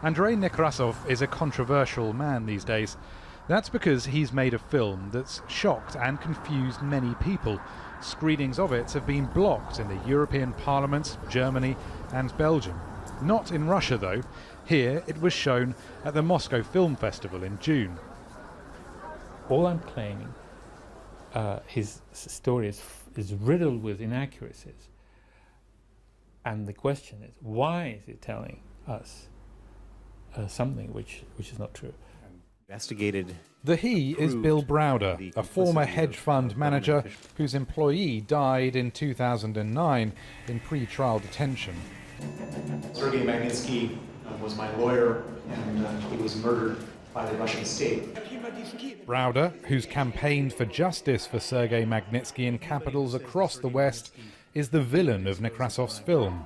Andrei Nekrasov is a controversial man these days. That's because he's made a film that's shocked and confused many people. Screenings of it have been blocked in the European Parliament, Germany and Belgium. Not in Russia though. Here it was shown at the Moscow Film Festival in June. All I'm claiming, his story is riddled with inaccuracies. And the question is, why is he telling us something which is not true? Investigated. The he is Bill Browder, a former hedge fund manager whose employee died in 2009 in pre-trial detention. Sergei Magnitsky was my lawyer, and he was murdered by the Russian state. Browder, who's campaigned for justice for Sergei Magnitsky in capitals across the West, is the villain of Nekrasov's film.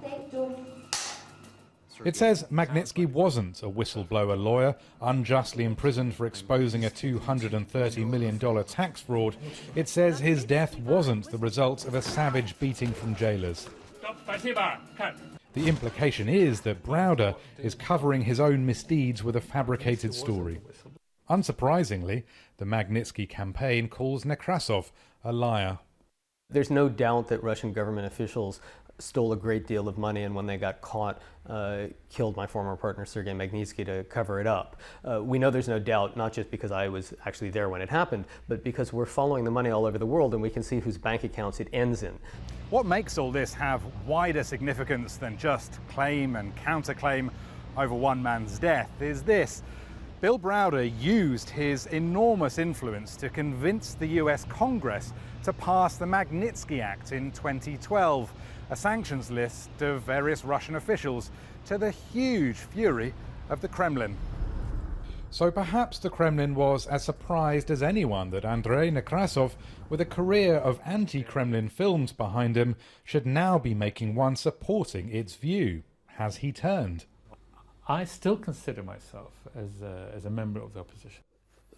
It says Magnitsky wasn't a whistleblower lawyer, unjustly imprisoned for exposing a $230 million tax fraud. It says his death wasn't the result of a savage beating from jailers. The implication is that Browder is covering his own misdeeds with a fabricated story. Unsurprisingly, the Magnitsky campaign calls Nekrasov a liar. There's no doubt that Russian government officials stole a great deal of money, and when they got caught, killed my former partner Sergei Magnitsky to cover it up. We know there's no doubt, not just because I was actually there when it happened, but because we're following the money all over the world and we can see whose bank accounts it ends in. What makes all this have wider significance than just claim and counterclaim over one man's death is this. Bill Browder used his enormous influence to convince the US Congress to pass the Magnitsky Act in 2012, a sanctions list of various Russian officials, to the huge fury of the Kremlin. So perhaps the Kremlin was as surprised as anyone that Andrei Nekrasov, with a career of anti-Kremlin films behind him, should now be making one supporting its view. Has he turned? I still consider myself as a member of the opposition.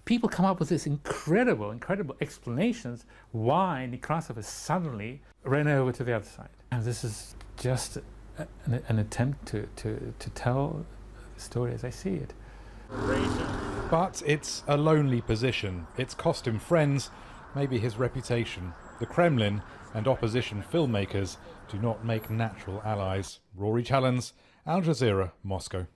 People come up with these incredible explanations why Nekrasov has suddenly ran over to the other side. And this is just an attempt to tell the story as I see it. But it's a lonely position. It's cost him friends, maybe his reputation. The Kremlin and opposition filmmakers do not make natural allies. Rory Challands, Al Jazeera, Moscow.